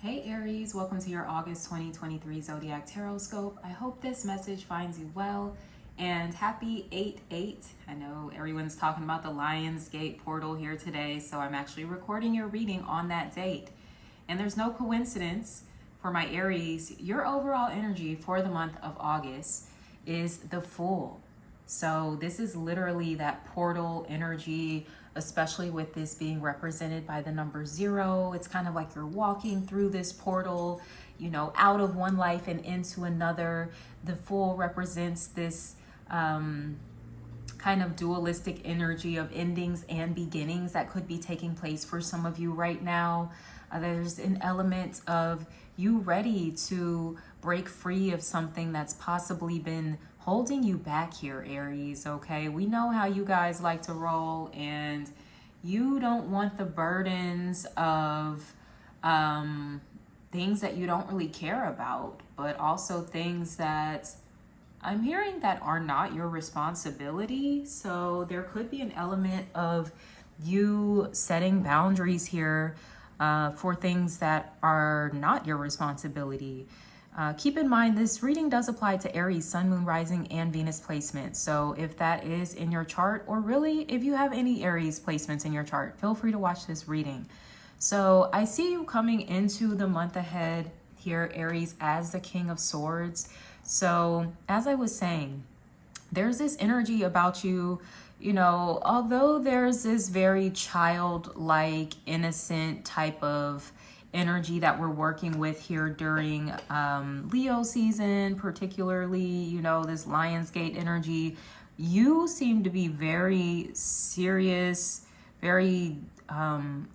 Hey Aries, welcome to your August 2023 Zodiac Tarot Scope. I hope this message finds you well and happy 8/8. I know everyone's talking about the Lionsgate portal here today, so I'm actually recording your reading on that date. And there's no coincidence for my Aries, your overall energy for the month of August is the Fool. So this is literally that portal energy, especially with this being represented by the number 0. It's kind of like you're walking through this portal, out of one life and into another. The Fool represents this kind of dualistic energy of endings and beginnings that could be taking place for some of you right now. There's an element of you ready to break free of something that's possibly been holding you back here, Aries, okay? We know how you guys like to roll, and you don't want the burdens of things that you don't really care about, but also things that I'm hearing that are not your responsibility. So there could be an element of you setting boundaries here for things that are not your responsibility. Keep in mind, this reading does apply to Aries, Sun, Moon, Rising, and Venus placement. So if that is in your chart, or really if you have any Aries placements in your chart, feel free to watch this reading. So I see you coming into the month ahead here, Aries, as the King of Swords. So as I was saying, there's this energy about you, although there's this very childlike, innocent type of energy that we're working with here during Leo season, particularly, this Lionsgate energy. You seem to be very serious, very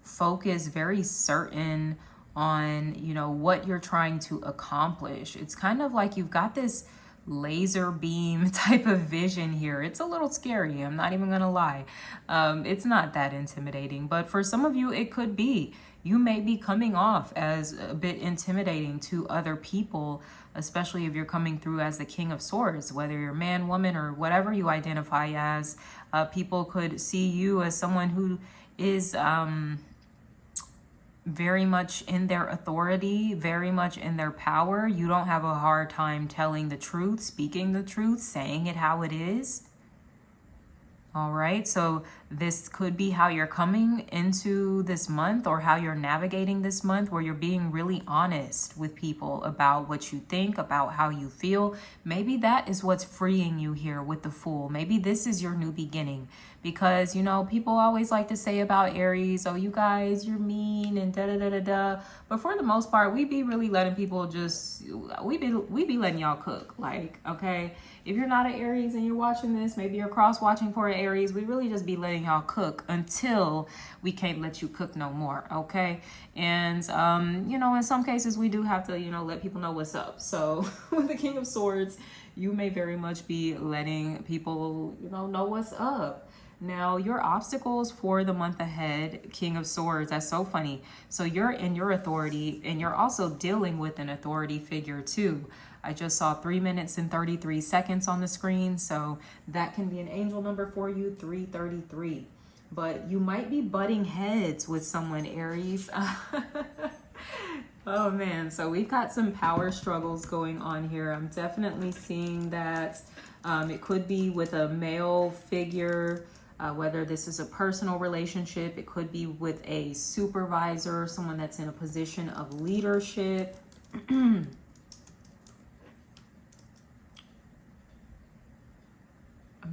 focused, very certain on, what you're trying to accomplish. It's kind of like you've got this laser beam type of vision here. It's a little scary, I'm not even gonna lie. It's not that intimidating, but for some of you it could be. You may be coming off as a bit intimidating to other people, especially if you're coming through as the King of Swords, whether you're man, woman, or whatever you identify as. People could see you as someone who is very much in their authority, very much in their power. You don't have a hard time telling the truth, speaking the truth, saying it how it is. All right, so this could be how you're coming into this month, or how you're navigating this month, where you're being really honest with people about what you think, about how you feel. Maybe that is what's freeing you here with the Fool. Maybe this is your new beginning, because, people always like to say about Aries, oh, you guys, you're mean and da-da-da-da-da. But for the most part, we be really letting people we be letting y'all cook. Like, okay, if you're not an Aries and you're watching this, maybe you're cross-watching for an Aries, we really just be letting y'all cook until we can't let you cook no more, okay? And, in some cases, we do have to, let people know what's up. So with the King of Swords, you may very much be letting people, know what's up. Now, your obstacles for the month ahead, King of Swords, that's so funny. So you're in your authority, and you're also dealing with an authority figure too. I just saw 3 minutes and 33 seconds on the screen, so that can be an angel number for you, 333. But you might be butting heads with someone, Aries. Oh man, so we've got some power struggles going on here. I'm definitely seeing that. It could be with a male figure, whether this is a personal relationship. It could be with a supervisor, someone that's in a position of leadership. I'm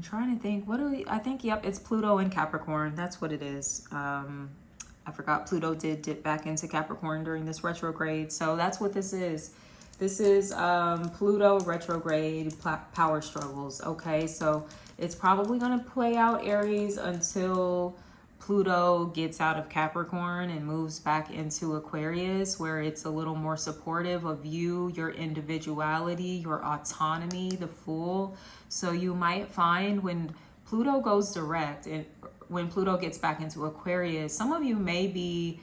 trying to think, I think, yep, it's Pluto and Capricorn. That's what it is. I forgot Pluto did dip back into Capricorn during this retrograde. So that's what this is. This is Pluto retrograde power struggles. Okay, so it's probably going to play out, Aries, until Pluto gets out of Capricorn and moves back into Aquarius, where it's a little more supportive of you, your individuality, your autonomy, the Fool. So you might find when Pluto goes direct and when Pluto gets back into Aquarius, some of you may be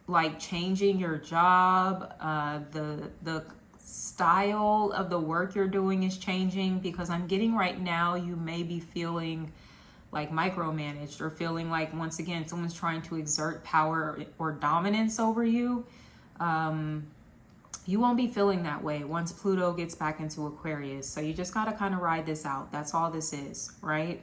like changing your job. The style of the work you're doing is changing, because I'm getting right now you may be feeling like micromanaged, or feeling like, once again, someone's trying to exert power or dominance over you. You won't be feeling that way once Pluto gets back into Aquarius. So you just got to kind of ride this out. That's all this is, right?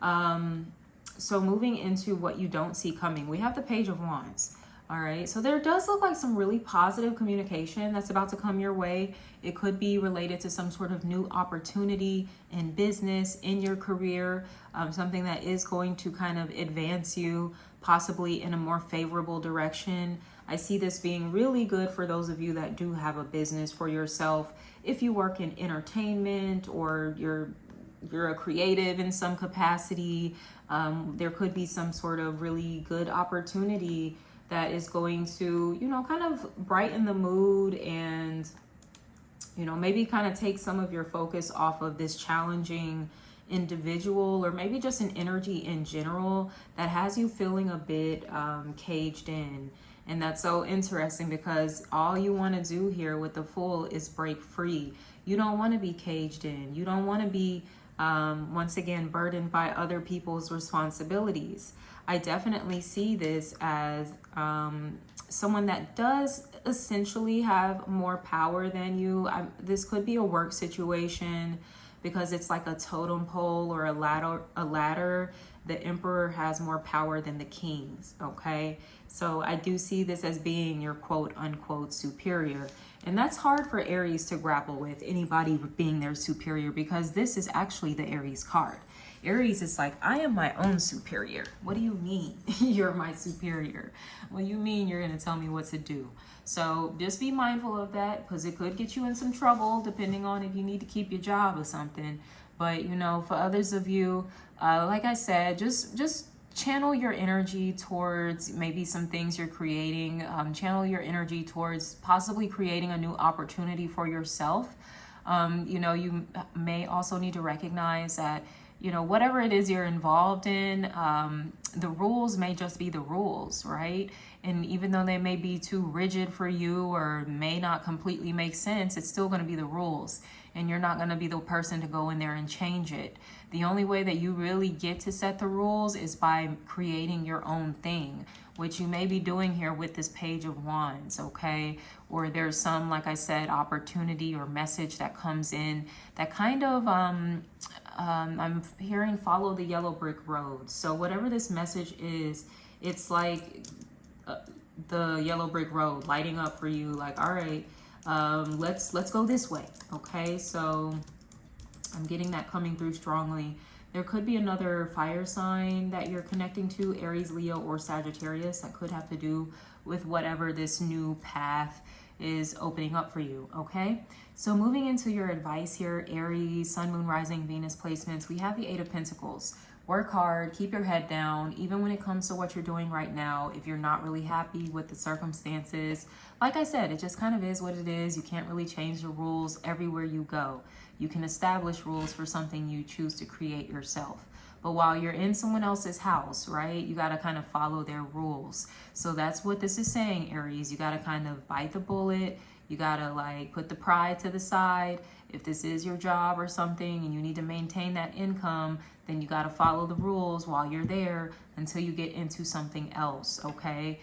So moving into what you don't see coming, we have the Page of Wands. All right, so there does look like some really positive communication that's about to come your way. It could be related to some sort of new opportunity in business, in your career, something that is going to kind of advance you, possibly in a more favorable direction. I see this being really good for those of you that do have a business for yourself. If you work in entertainment, or you're a creative in some capacity, there could be some sort of really good opportunity that is going to, you know, kind of brighten the mood, and, you know, maybe kind of take some of your focus off of this challenging individual, or maybe just an energy in general that has you feeling a bit caged in. And that's so interesting, because all you want to do here with the Fool is break free. You don't want to be caged in. You don't want to be, once again, burdened by other people's responsibilities. I definitely see this as someone that does essentially have more power than you. This could be a work situation, because it's like a totem pole or a ladder. The Emperor has more power than the kings, okay? So I do see this as being your quote unquote superior. And that's hard for Aries to grapple with, anybody being their superior, because this is actually the Aries card. Aries is like, I am my own superior. What do you mean you're my superior? What do you mean you're going to tell me what to do? So just be mindful of that, because it could get you in some trouble depending on if you need to keep your job or something. But, you know, for others of you, like I said, just channel your energy towards maybe some things you're creating. Channel your energy towards possibly creating a new opportunity for yourself. You know, you may also need to recognize that, you know, whatever it is you're involved in, the rules may just be the rules, right? And even though they may be too rigid for you or may not completely make sense, it's still going to be the rules. And you're not going to be the person to go in there and change it. The only way that you really get to set the rules is by creating your own thing, which you may be doing here with this Page of Wands, okay? Or there's some, like I said, opportunity or message that comes in that kind of, I'm hearing follow the yellow brick road. So whatever this message is, it's like the yellow brick road lighting up for you, like, all right, let's go this way, okay? So I'm getting that coming through strongly. There could be another fire sign that you're connecting to, Aries, Leo, or Sagittarius, that could have to do with whatever this new path is opening up for you, okay? So moving into your advice here, Aries, Sun, Moon, Rising, Venus placements, we have the Eight of Pentacles. Work hard, keep your head down, even when it comes to what you're doing right now. If you're not really happy with the circumstances, like I said, it just kind of is what it is. You can't really change the rules everywhere you go. You can establish rules for something you choose to create yourself. But while you're in someone else's house, right, you got to kind of follow their rules. So that's what this is saying, Aries. You got to kind of bite the bullet. You got to like put the pride to the side. If this is your job or something and you need to maintain that income, then you got to follow the rules while you're there until you get into something else, okay?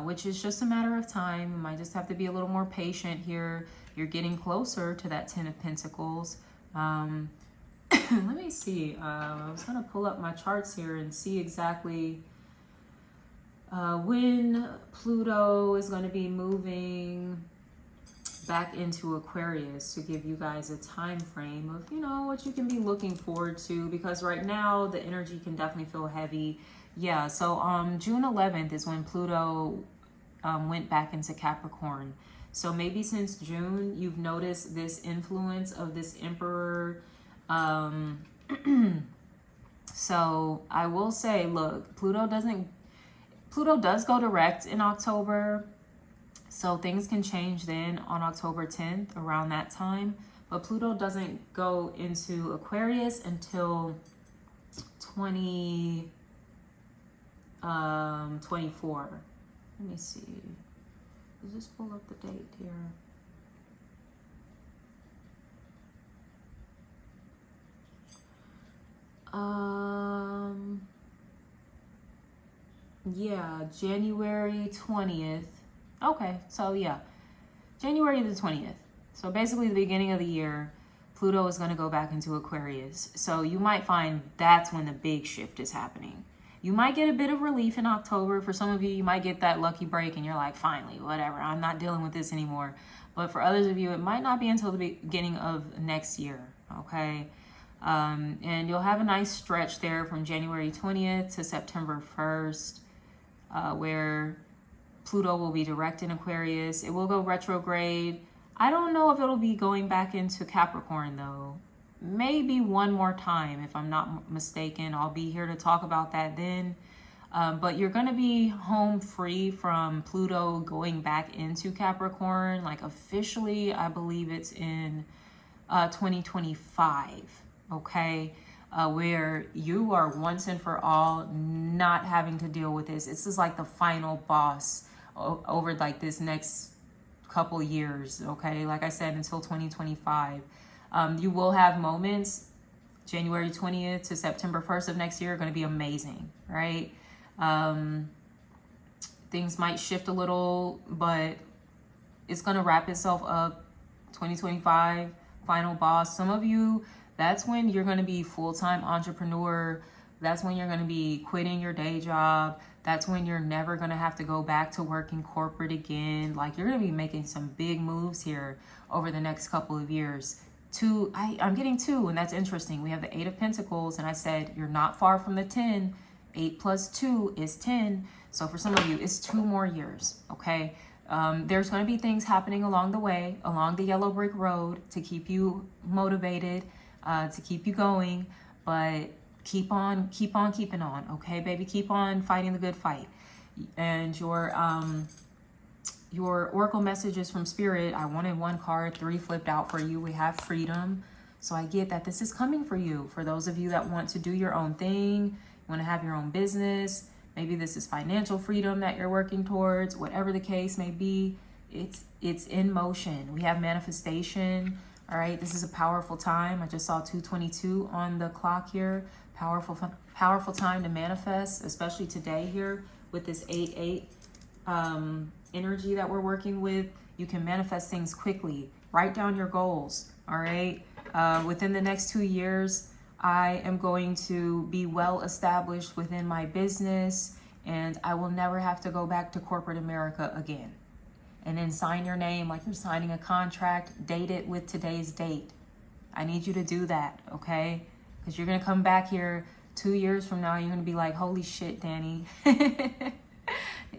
Which is just a matter of time. You might just have to be a little more patient here. You're getting closer to that Ten of Pentacles. Let me see. I was going to pull up my charts here and see exactly when Pluto is going to be moving back into Aquarius, to give you guys a time frame of, you know, what you can be looking forward to, because right now the energy can definitely feel heavy. Yeah, so June 11th is when Pluto went back into Capricorn. So maybe since June, you've noticed this influence of this Emperor. So I will say, look, Pluto does go direct in October. So things can change then on October 10th, around that time. But Pluto doesn't go into Aquarius until 2024. Let me see. Let's just pull up the date here. Yeah, January 20th. Okay, so yeah, January the 20th. So basically the beginning of the year, Pluto is going to go back into Aquarius. So you might find that's when the big shift is happening. You might get a bit of relief in October. For some of you, you might get that lucky break and you're like, finally, whatever, I'm not dealing with this anymore. But for others of you, it might not be until the beginning of next year, okay? And you'll have a nice stretch there from January 20th to September 1st, where Pluto will be direct in Aquarius. It will go retrograde. I don't know if it'll be going back into Capricorn though. Maybe one more time, if I'm not mistaken. I'll be here to talk about that then. But you're going to be home free from Pluto going back into Capricorn. Like officially, I believe it's in 2025. Okay. Where you are once and for all not having to deal with this. This is like the final boss over like this next couple years. Okay. Like I said, until 2025. You will have moments, January 20th to September 1st of next year are going to be amazing, right? Things might shift a little, but it's going to wrap itself up. 2025, final boss. Some of you, that's when you're going to be full-time entrepreneur. That's when you're going to be quitting your day job. That's when you're never going to have to go back to working corporate again. Like you're going to be making some big moves here over the next couple of years. I'm getting 2, and that's interesting. We have the 8 of Pentacles, and I said you're not far from the 10. 8 plus 2 is 10. So for some of you, it's 2 more years, okay? There's going to be things happening along the way, along the yellow brick road to keep you motivated, to keep you going, but keep on keeping on, okay, baby? Keep on fighting the good fight. And your oracle messages from Spirit, I wanted 1 card, 3 flipped out for you. We have freedom. So I get that this is coming for you. For those of you that want to do your own thing, you want to have your own business, maybe this is financial freedom that you're working towards, whatever the case may be, it's in motion. We have manifestation. All right, this is a powerful time. I just saw 2:22 on the clock here. Powerful time to manifest, especially today here with this 8-8 energy that we're working with. You can manifest things quickly. Write down your goals. All right. Within the next 2 years, I am going to be well established within my business, and I will never have to go back to corporate America again. And then sign your name like you're signing a contract, date it with today's date. I need you to do that, okay? Because you're going to come back here 2 years from now, you're going to be like, holy shit, Danny.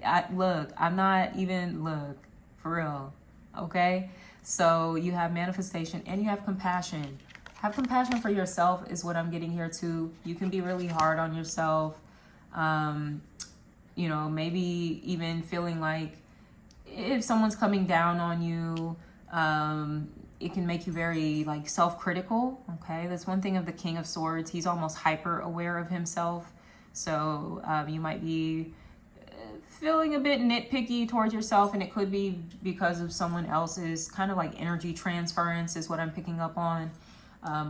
I'm not even, for real, okay? So you have manifestation and you have compassion. Have compassion for yourself is what I'm getting here too. You can be really hard on yourself. You know, maybe even feeling like if someone's coming down on you, it can make you very like self-critical, okay? That's one thing of the King of Swords. He's almost hyper aware of himself. So you might be feeling a bit nitpicky towards yourself, and it could be because of someone else's kind of like energy transference is what I'm picking up on.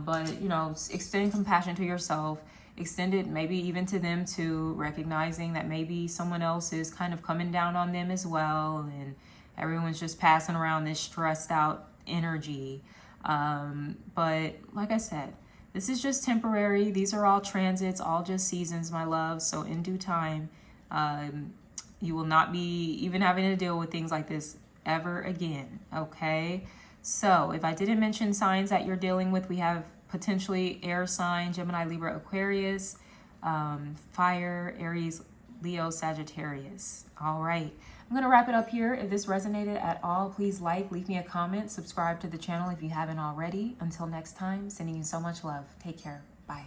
But, you know, extend compassion to yourself, extend it maybe even to them too, recognizing that maybe someone else is kind of coming down on them as well, and everyone's just passing around this stressed out energy. But like I said, this is just temporary. These are all transits, all just seasons, my love. So in due time, you will not be even having to deal with things like this ever again, okay? So if I didn't mention signs that you're dealing with, we have potentially air sign, Gemini, Libra, Aquarius, fire, Aries, Leo, Sagittarius. All right. I'm going to wrap it up here. If this resonated at all, please leave me a comment, subscribe to the channel if you haven't already. Until next time, sending you so much love. Take care. Bye.